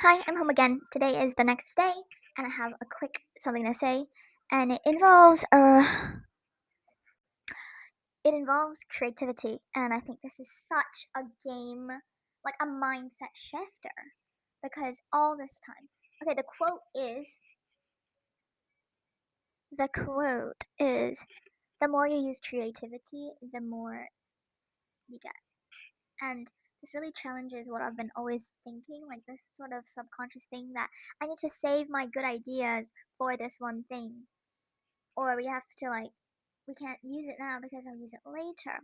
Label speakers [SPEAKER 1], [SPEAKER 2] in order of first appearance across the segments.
[SPEAKER 1] Hi, I'm home again. Today is the next day, and I have a quick something to say, and it involves creativity, and I think this is such a game, like a mindset shifter, because all this time, okay, the quote is the more you use creativity, the more you get, and this really challenges what I've been always thinking, like this sort of subconscious thing that I need to save my good ideas for this one thing, or we can't use it now because I'll use it later.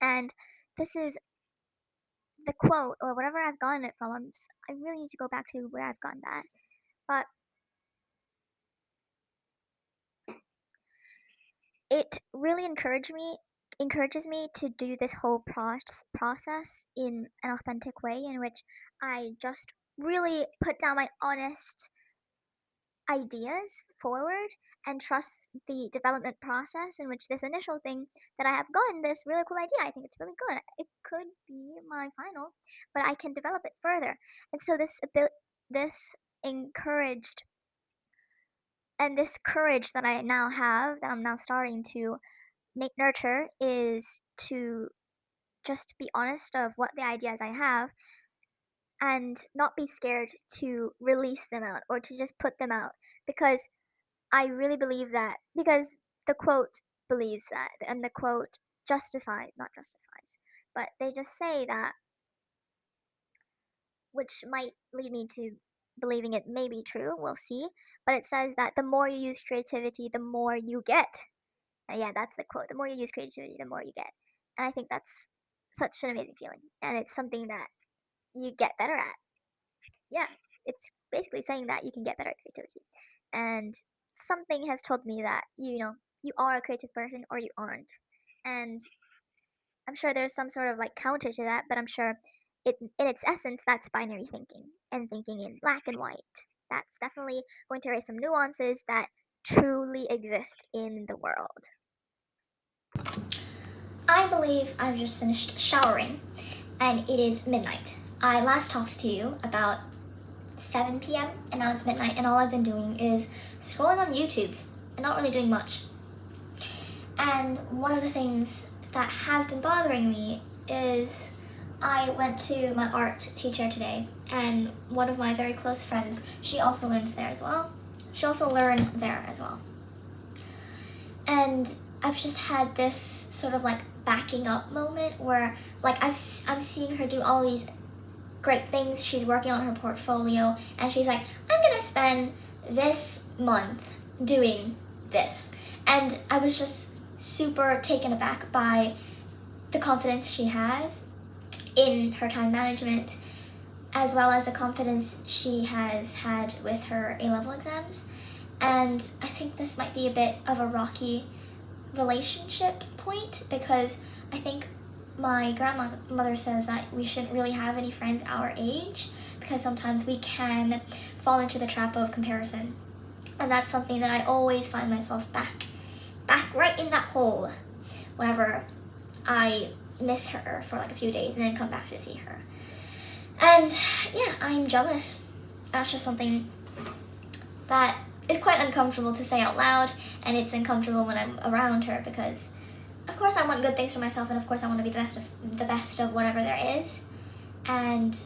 [SPEAKER 1] And this is the quote or whatever I've gotten it from. I really need to go back to where I've gotten that. But it really encourages me to do this whole process in an authentic way in which I just really put down my honest ideas forward and trust the development process in which this initial thing that I have gotten this really cool idea. I think it's really good. It could be my final, but I can develop it further. And so this encouraged and this courage that I now have that I'm now starting to make nurture is to just be honest of what the ideas I have and not be scared to release them out or to just put them out because I really believe that because the quote believes that, and the quote justifies, not justifies, but they just say that, which might lead me to believing it may be true, we'll see. But it says that the more you use creativity, the more you get. And yeah, that's the quote. The more you use creativity, the more you get. And I think that's such an amazing feeling. And it's something that you get better at. Yeah, it's basically saying that you can get better at creativity. And something has told me that you are a creative person or you aren't. And I'm sure there's some sort of like counter to that, but I'm sure in its essence that's binary thinking and thinking in black and white. That's definitely going to raise some nuances that truly exist in the world. I believe I've just finished showering and it is midnight. I last talked to you about 7 p.m. and now it's midnight, and all I've been doing is scrolling on YouTube and not really doing much. And one of the things that have been bothering me is I went to my art teacher today, and one of my very close friends, she also learns there as well. She also learned there as well. And I've just had this sort of like backing up moment where like I'm seeing her do all these great things. She's working on her portfolio and she's like, I'm gonna spend this month doing this. And I was just super taken aback by the confidence she has in her time management, as well as the confidence she has had with her A-level exams. And I think this might be a bit of a rocky relationship point because I think my grandmother says that we shouldn't really have any friends our age because sometimes we can fall into the trap of comparison. And that's something that I always find myself back right in that hole whenever I miss her for like a few days and then come back to see her. And yeah, I'm jealous. That's just something that is quite uncomfortable to say out loud, and it's uncomfortable when I'm around her because of course I want good things for myself, and of course I want to be the best of whatever there is. And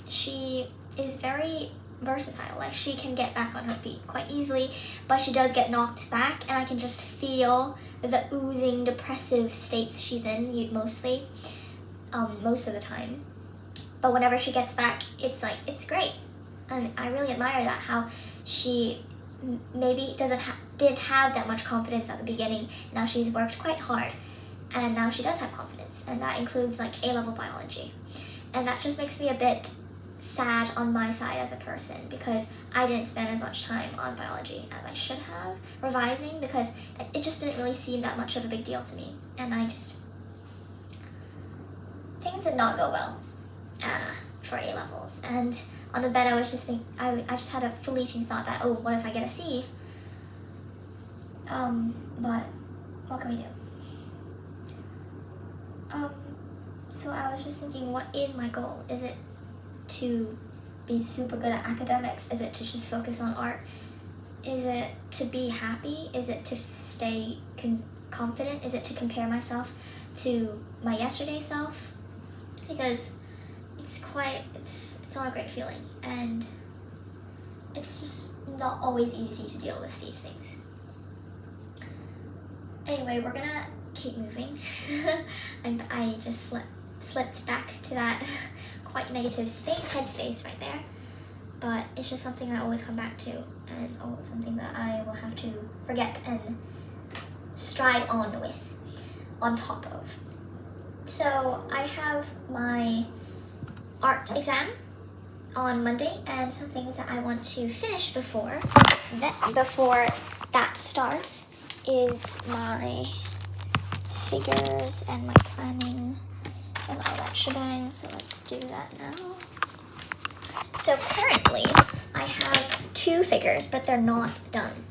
[SPEAKER 1] she is very versatile. Like she can get back on her feet quite easily, but she does get knocked back, and I can just feel the oozing depressive states she's in mostly, most of the time. But whenever she gets back, it's great, and I really admire that how she maybe didn't have that much confidence at the beginning. Now she's worked quite hard, and now she does have confidence, and that includes like A-level biology. And that just makes me a bit sad on my side as a person because I didn't spend as much time on biology as I should have revising because it just didn't really seem that much of a big deal to me. And things did not go well for A-levels. And on the bed I was just I just had a fleeting thought that, oh, what if I get a C? But what can we do? So I was just thinking, what is my goal? Is it to be super good at academics? Is it to just focus on art? Is it to be happy? Is it to stay confident? Is it to compare myself to my yesterday self? Because it's not a great feeling, and it's just not always easy to deal with these things. Anyway, we're gonna keep moving. I just slipped back to that quite negative headspace right there, but it's just something I always come back to, and always something that I will have to forget and stride on top of. So I have my art exam on Monday, and some things that I want to finish before that starts is my figures and my planning and all that shebang. So let's do that now. So currently I have 2 figures, but they're not done.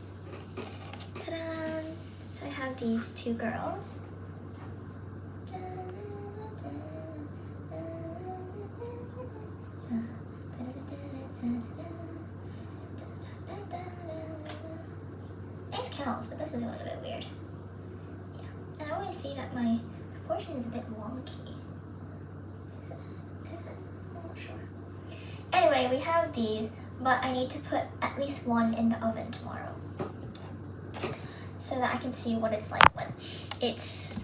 [SPEAKER 1] Ta-da! So I have these 2 girls. Nice cows, but this is going a bit weird. Yeah, and I always see that my proportion is a bit wonky. Is it? I'm not sure. Anyway, we have these, but I need to put at least one in the oven tomorrow, so that I can see what it's like when it's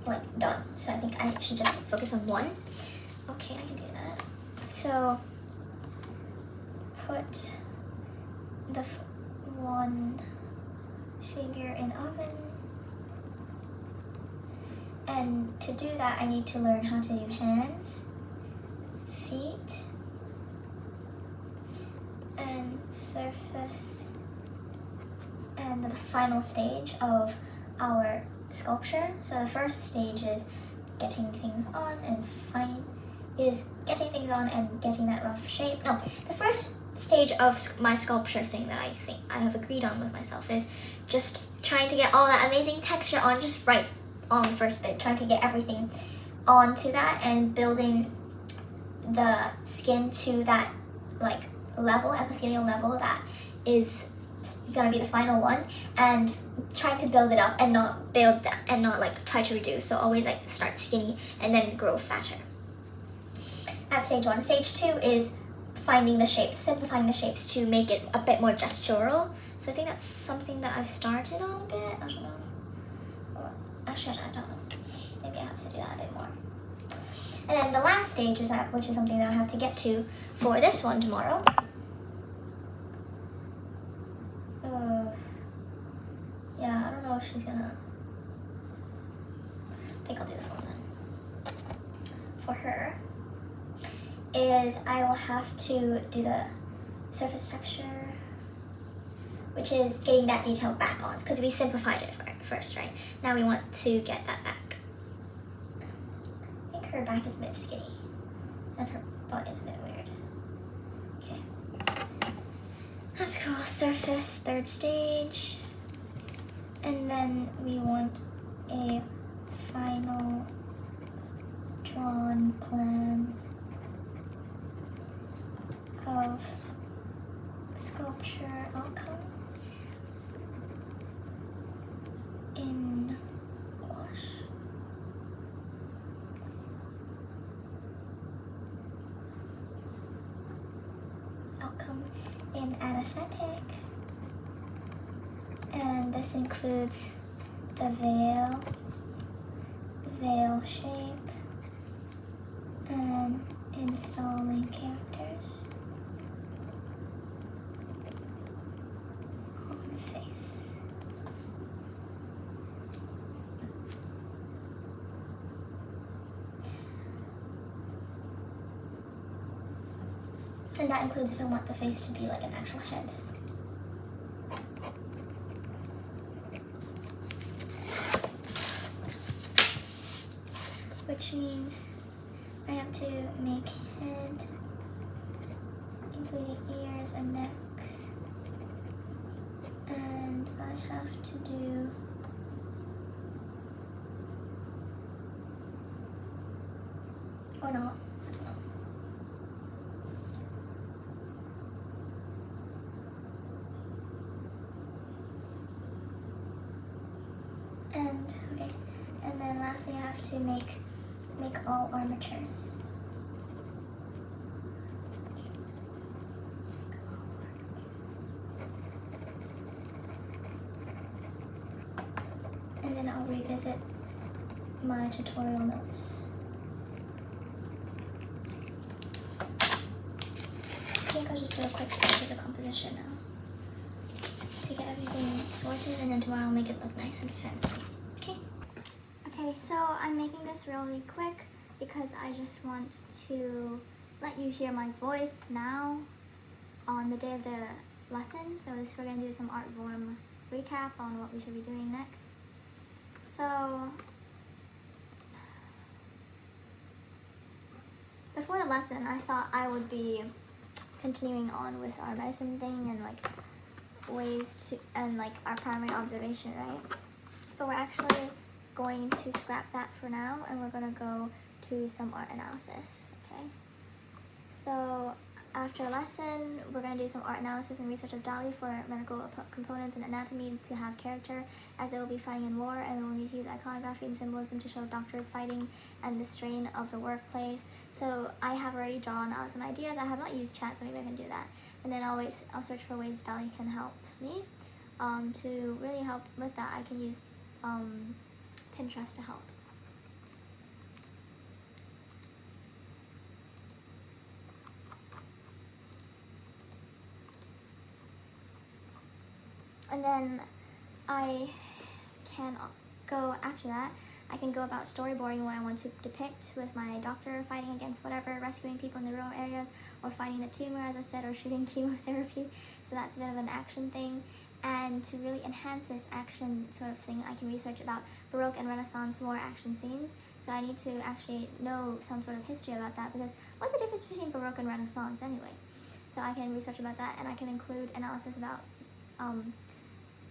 [SPEAKER 1] like done. So I think I should just focus on one. Okay, I can do that. So put the one figure in oven, and to do that I need to learn how to do hands, feet, and surface, and the final stage of our sculpture. So the first stage is getting things on and getting that rough shape. No, the first stage of my sculpture thing that I think I have agreed on with myself is just trying to get all that amazing texture on just right on the first bit, trying to get everything onto that and building the skin to that like level, epithelial level that is gonna be the final one, and trying to build it up and not build that and not like try to reduce. So always like start skinny and then grow fatter. At stage 1. Stage 2 is finding the shapes, simplifying the shapes to make it a bit more gestural. So I think that's something that I've started on a bit. I don't know. Well, actually, I don't know. Maybe I have to do that a bit more. And then the last stage is that, which is something that I have to get to for this one tomorrow. Yeah, I don't know if she's gonna. I think I'll do this one then. For her, is I will have to do the surface texture, which is getting that detail back on, because we simplified it first, right? Now we want to get that back. I think her back is a bit skinny, and her butt is a bit weird. Okay. That's cool. Surface, 3rd stage. And then we want a final drawn plan of sculpture outcome in gouache. Outcome in anesthetic. And this includes the veil shape, and installing characters on the face. And that includes if I want the face to be like an actual head. Which means I have to make head, including ears and necks, and I have to do or not, I don't know. and okay, and then lastly I have to make all armatures. And then I'll revisit my tutorial notes. I think I'll just do a quick sketch of the composition now to get everything sorted, and then tomorrow I'll make it look nice and fancy. Okay? Okay, so I'm making this really quick because I just want to let you hear my voice now on the day of the lesson. So we're going to do some art form recap on what we should be doing next. So before the lesson, I thought I would be continuing on with our medicine thing and like ways to, and like our primary observation, right? But we're actually going to scrap that for now, and we're going to go to some art analysis, okay? So after a lesson, we're going to do some art analysis and research of Dali for medical components and anatomy to have character, as they will be fighting in war, and we will need to use iconography and symbolism to show doctors fighting and the strain of the workplace. So I have already drawn out some ideas. I have not used chat, so maybe I can do that. And then I'll search for ways Dali can help me. To really help with that, I can use Pinterest to help. And then I can go after that. I can go about storyboarding what I want to depict with my doctor fighting against whatever, rescuing people in the rural areas, or fighting the tumor, as I said, or shooting chemotherapy. So that's a bit of an action thing. And to really enhance this action sort of thing, I can research about Baroque and Renaissance war action scenes. So I need to actually know some sort of history about that, because what's the difference between Baroque and Renaissance anyway? So I can research about that, and I can include analysis about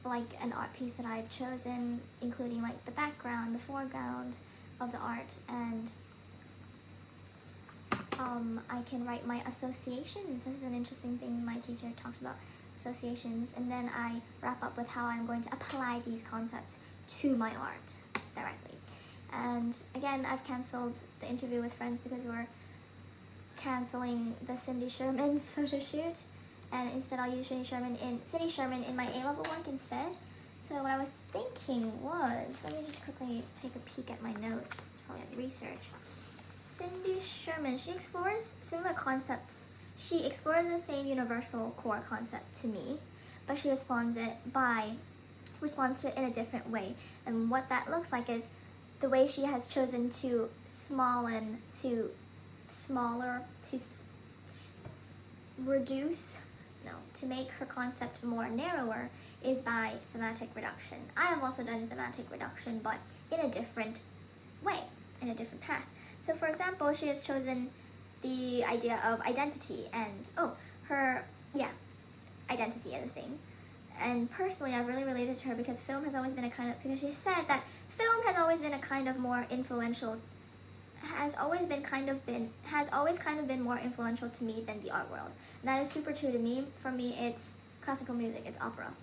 [SPEAKER 1] like an art piece that I've chosen, including like the background, the foreground of the art, and I can write my associations. This is an interesting thing my teacher talks about, associations, and then I wrap up with how I'm going to apply these concepts to my art directly. And again, I've cancelled the interview with friends because we're cancelling the Cindy Sherman photo shoot, and instead I'll use Cindy Sherman in my A-level work instead. So what I was thinking was, let me just quickly take a peek at my notes, probably like research. Cindy Sherman, she explores similar concepts. She explores the same universal core concept to me, but she responds to it in a different way. And what that looks like is the way she has chosen to to make her concept more narrower is by thematic reduction. I have also done thematic reduction, but in a different way, in a different path. So for example, she has chosen the idea of identity and, identity as a thing. And personally, I've really related to her because film has always been because she said that film has always been a kind of more influential, has always kind of been more influential to me than the art world. And that is super true to me. For me, it's classical music, it's opera.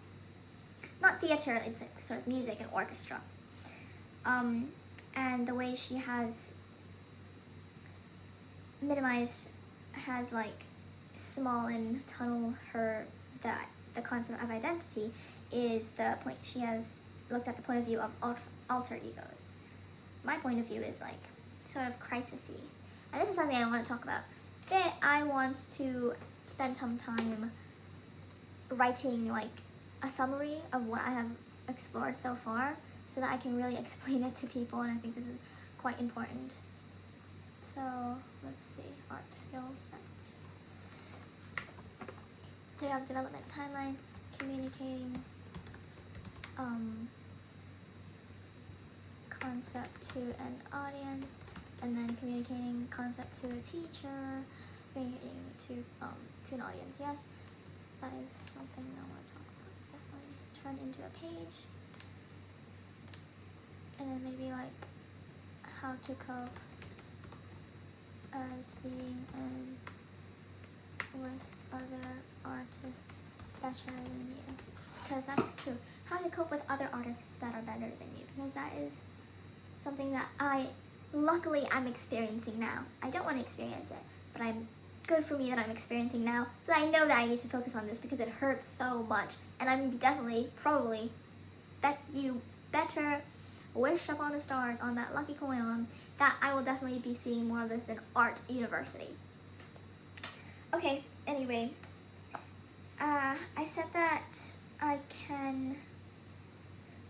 [SPEAKER 1] Not theater, it's like sort of music and orchestra. And the way she has small and tunnel the concept of identity is the point. She has looked at the point of view of alter egos. My point of view is like sort of crisis-y. And this is something I want to talk about. That I want to spend some time writing like a summary of what I have explored so far, so that I can really explain it to people, and I think this is quite important. So let's see, art skill sets. So you have development timeline, communicating concept to an audience, and then communicating concept to a teacher, communicating to an audience. Yes, that is something I want to talk about. Definitely turn into a page, and then maybe like how to cope as being with other artists better than you. Because that's true. How to cope with other artists that are better than you. Because that is something that luckily I'm experiencing now. I don't want to experience it, but I'm good for me that I'm experiencing now. So I know that I need to focus on this because it hurts so much. And I'm definitely, probably, bet you better wish upon the stars on that lucky coin that I will definitely be seeing more of this in art university. Okay, anyway, I said that I can.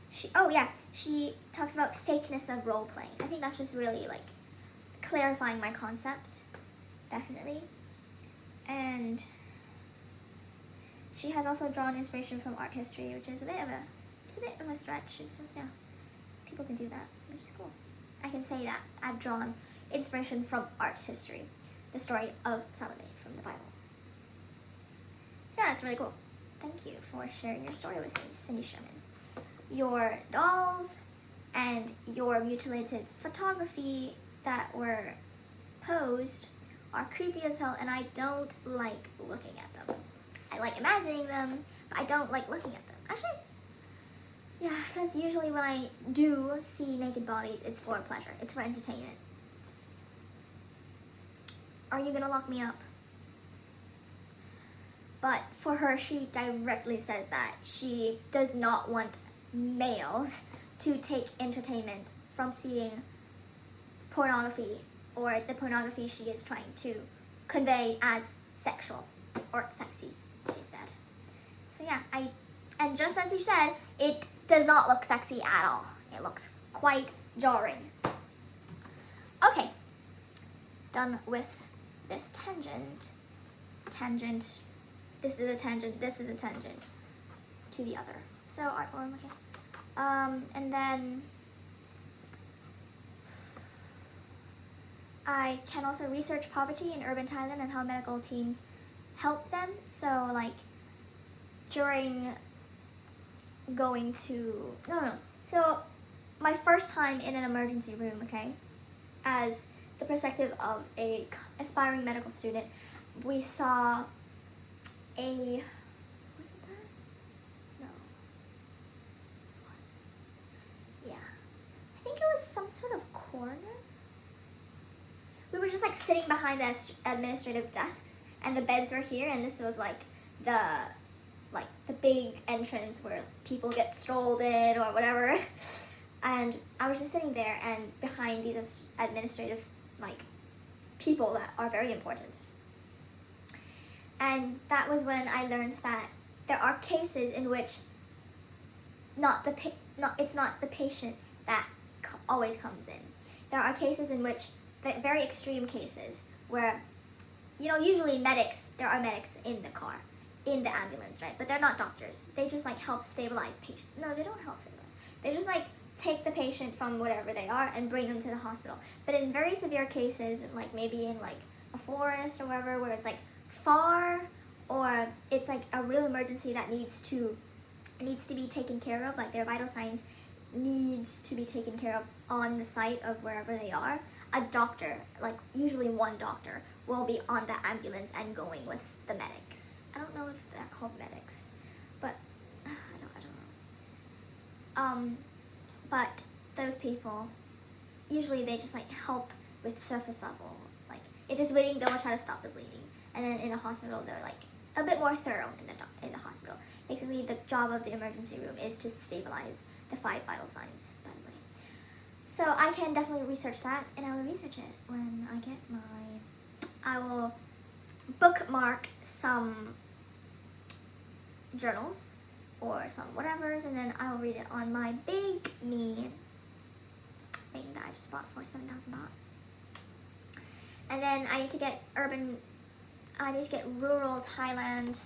[SPEAKER 1] She talks about fakeness of role playing. I think that's just really like clarifying my concept, definitely. And she has also drawn inspiration from art history, which is a bit of a stretch. It's just people can do that, which is cool. I can say that I've drawn inspiration from art history, the story of Salome from the Bible. So that's really cool. Thank you for sharing your story with me, Cindy Sherman. Your dolls and your mutilated photography that were posed are creepy as hell, and I don't like looking at them. I like imagining them, but I don't like looking at them. Actually, yeah, because usually when I do see naked bodies, it's for pleasure. It's for entertainment. Are you gonna lock me up? But for her, she directly says that she does not want males to take entertainment from seeing pornography or the pornography she is trying to convey as sexual or sexy, she said. So yeah, and just as you said, it does not look sexy at all. It looks quite jarring. Okay, done with this tangent. This is a tangent to the other. So art form, okay. And then I can also research poverty in urban Thailand and how medical teams help them. So like during going to, So my first time in an emergency room, okay, as the perspective of a aspiring medical student, we saw was it that? No. Yeah. I think it was some sort of corner. We were just like sitting behind the administrative desks, and the beds were here, and this was like the big entrance where people get strolled in or whatever. And I was just sitting there, and behind these administrative like people that are very important. And that was when I learned that there are cases in which it's not the patient that always comes in. There are cases in which, very extreme cases, where, usually there are medics in the car, in the ambulance, right? But they're not doctors. They just like help stabilize patients. No, they don't help stabilize. They just like take the patient from wherever they are and bring them to the hospital. But in very severe cases, like maybe in like a forest or wherever, where it's like far, or it's like a real emergency that needs to be taken care of, like their vital signs needs to be taken care of on the site of wherever they are, a doctor, like usually one doctor, will be on the ambulance and going with the medics. I don't know if they're called medics, but I don't know. But those people, usually they just like help with surface level. Like if there's bleeding, they'll try to stop the bleeding. And then in the hospital, they're like a bit more thorough in the hospital. Basically, the job of the emergency room is to stabilize the 5 vital signs, by the way. So I can definitely research that, and I will research it when I get I will bookmark some journals or some whatevers, and then I will read it on my big me thing that I just bought for 7,000 baht. And then I need to get rural Thailand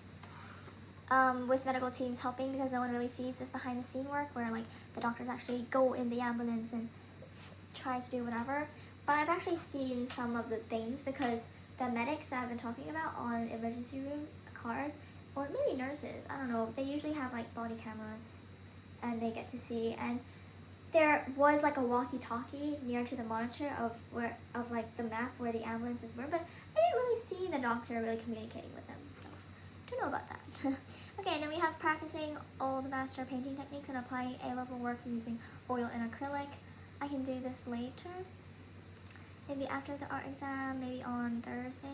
[SPEAKER 1] with medical teams helping, because no one really sees this behind the scene work where like the doctors actually go in the ambulance and try to do whatever. But I've actually seen some of the things, because the medics that I've been talking about on emergency room cars, or maybe nurses, I don't know, they usually have like body cameras and they get to see. And there was like a walkie-talkie near to the monitor of like the map where the ambulances were, but I didn't really see the doctor really communicating with them. So don't know about that. Okay, and then we have practicing all the master painting techniques and applying A-level work using oil and acrylic. I can do this later. Maybe after the art exam, maybe on Thursday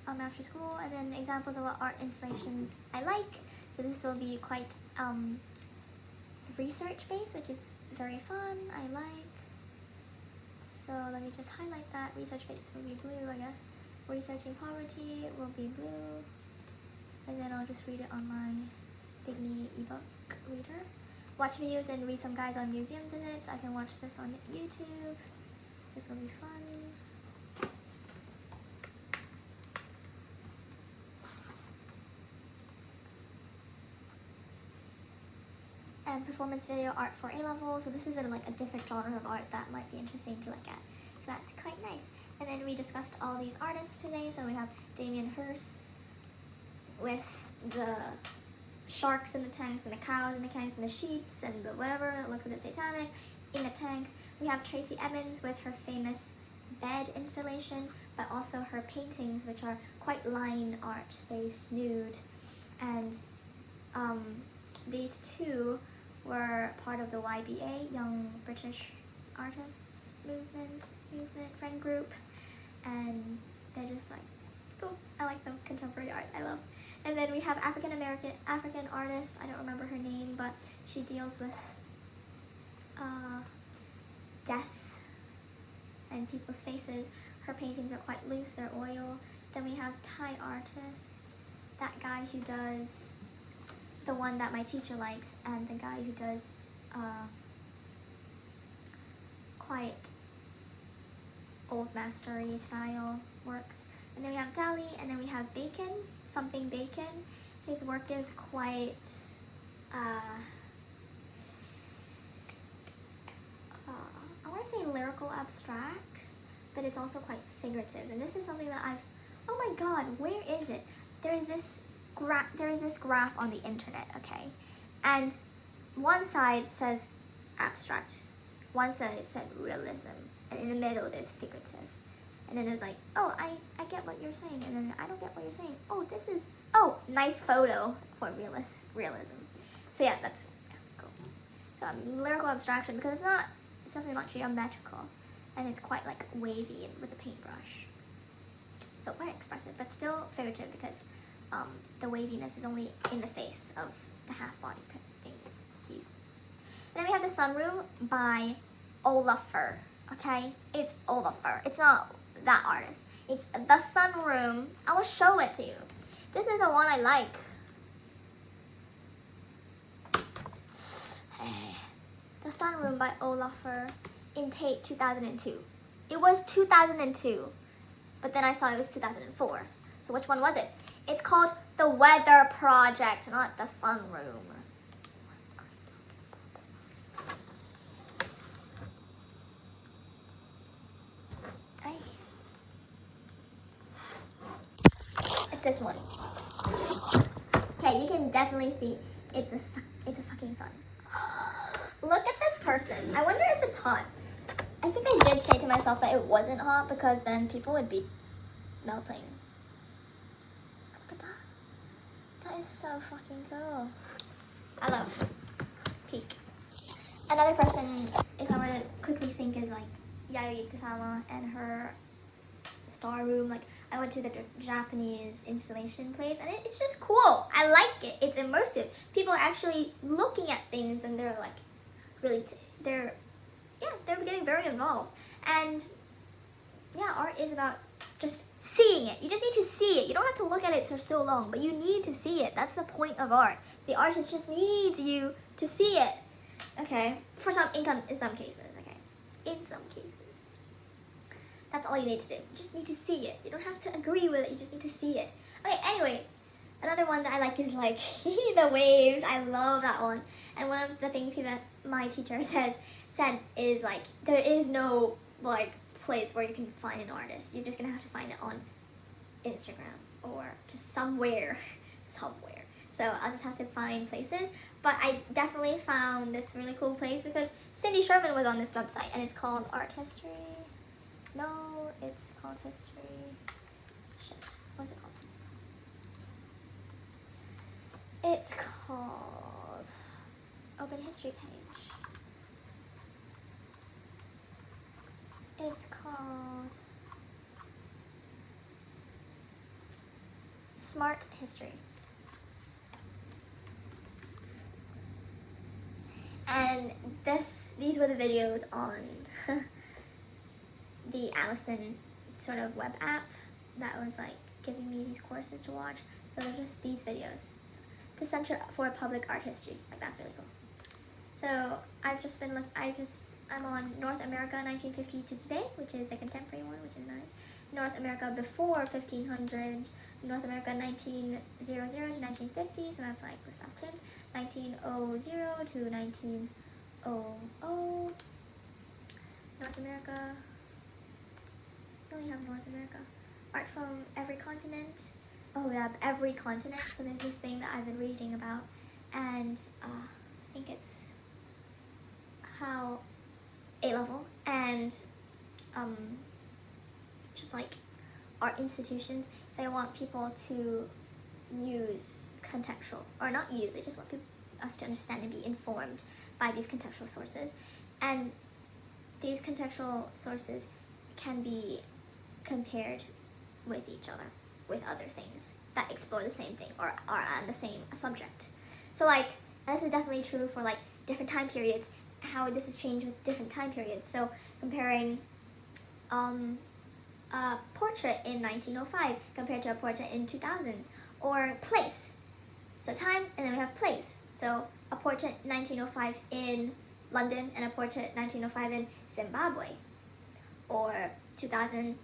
[SPEAKER 1] after school, and then examples of what art installations I like. So this will be quite research based, which is very fun. I like. So let me just highlight that. Research based will be blue, I guess. Researching poverty will be blue. And then I'll just read it on my Big Me ebook reader. Watch videos and read some guides on museum visits. I can watch this on YouTube. This will be fun. And performance video art for A-level. So this is like a different genre of art that might be interesting to look at. So that's quite nice. And then we discussed all these artists today. So we have Damien Hirst with the sharks in the tanks and the cows in the tanks and the sheeps and the whatever that looks a bit satanic in the tanks. We have Tracy Evans with her famous bed installation, but also her paintings, which are quite line art based, nude. And these two were part of the YBA, Young British Artists movement friend group, and they're just like cool. I like them. Contemporary art, I love. And then we have African artist, I don't remember her name, but she deals with death and people's faces. Her paintings are quite loose, they're oil. Then we have Thai artist, that guy who does the one that my teacher likes, and the guy who does quite old mastery style works. And then we have Dali, and then we have Bacon, something Bacon. His work is quite I want to say lyrical abstract, but it's also quite figurative. And this is something that I've, oh my god, where is it? There is this graph on the internet, okay? And one side says abstract, one side said realism, and in the middle there's figurative. And then there's like, oh, I get what you're saying, and then I don't get what you're saying. Oh, this is, oh, nice photo for realism. So yeah, that's cool. So lyrical abstraction, because it's definitely not geometrical, and it's quite like wavy with a paintbrush. So quite expressive, but still figurative, because the waviness is only in the face of the half-body thing. And then we have the Sunroom by Olafur, okay? It's Olafur. It's not that artist. It's the Sunroom. I will show it to you. This is the one I like. The Sunroom by Olafur in Tate 2002. It was 2002, but then I saw it was 2004. So which one was it? It's called The Weather Project, not The Sunroom. It's this one. Okay, you can definitely see it's a fucking sun. Look at this person. I wonder if it's hot. I think I did say to myself that it wasn't hot, because then people would be melting. Look at that. That is so fucking cool. I love Peak. Another person, if I were to quickly think, is like Yayoi Kusama and her Star Room. Like, I went to the Japanese installation place, and it's just cool. I like it. It's immersive. People are actually looking at things, and they're like really they're getting very involved. And yeah, art is about just seeing it. You just need to see it. You don't have to look at it for so long, but you need to see it. That's the point of art. The artist just needs you to see it. Okay, in some cases. Okay, in some cases. That's all you need to do. You just need to see it. You don't have to agree with it. You just need to see it. Okay, anyway, another one that I like is like the waves. I love that one. And one of the things that my teacher said is like, there is no like place where you can find an artist. You're just gonna have to find it on Instagram or just somewhere. So I'll just have to find places. But I definitely found this really cool place because Cindy Sherman was on this website, and it's called Art History. No, it's called History. Shit, what's it called? It's called Open History Page. It's called Smart History. And these were the videos on the Allison sort of web app that was like giving me these courses to watch. So they're just these videos. So, the Center for Public Art History, like that's really cool. So I've just been I'm on North America 1950 to today, which is the contemporary one, which is nice. North America before 1500, North America 1900 to 1950, so that's like Gustav Klimt, 1900 to 1900. North America. We have North America. Art from every continent. Oh yeah, every continent. So there's this thing that I've been reading about, and I think it's how A-level and just like art institutions, they want people to use contextual, or not use, they just want us to understand and be informed by these contextual sources. And these contextual sources can be compared with each other, with other things that explore the same thing or are on the same subject. So like, and this is definitely true for like different time periods, how this has changed with different time periods. So comparing a portrait in 1905 compared to a portrait in 2000s, or place. So time, and then we have place. So a portrait 1905 in London and a portrait 1905 in Zimbabwe, or 2000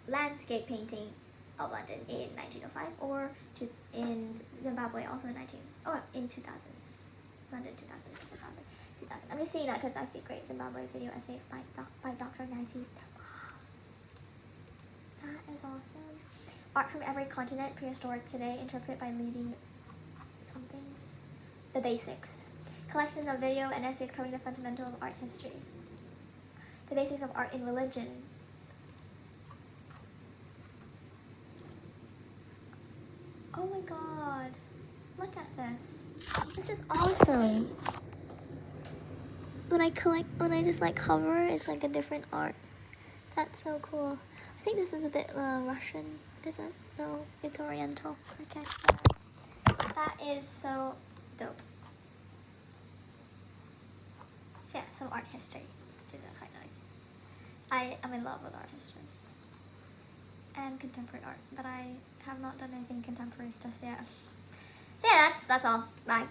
[SPEAKER 1] landscape painting of London in 1905, or in Zimbabwe also in 2000s. London 2000, Zimbabwe 2000. I'm just saying that because I see a great Zimbabwe video essay by Dr. Nancy. That is awesome. Art from every continent, prehistoric today, interpret by leading somethings. The basics. Collections of video and essays covering the fundamental of art history. The basics of art in religion. Oh my god. Look at this. This is awesome. When I just like hover, it's like a different art. That's so cool. I think this is a bit Russian, is it? No, it's Oriental. Okay. That is so dope. So yeah, some art history, which is quite nice. I am in love with art history. And contemporary art, but I have not done anything contemporary just yet. So yeah, that's all. Bye.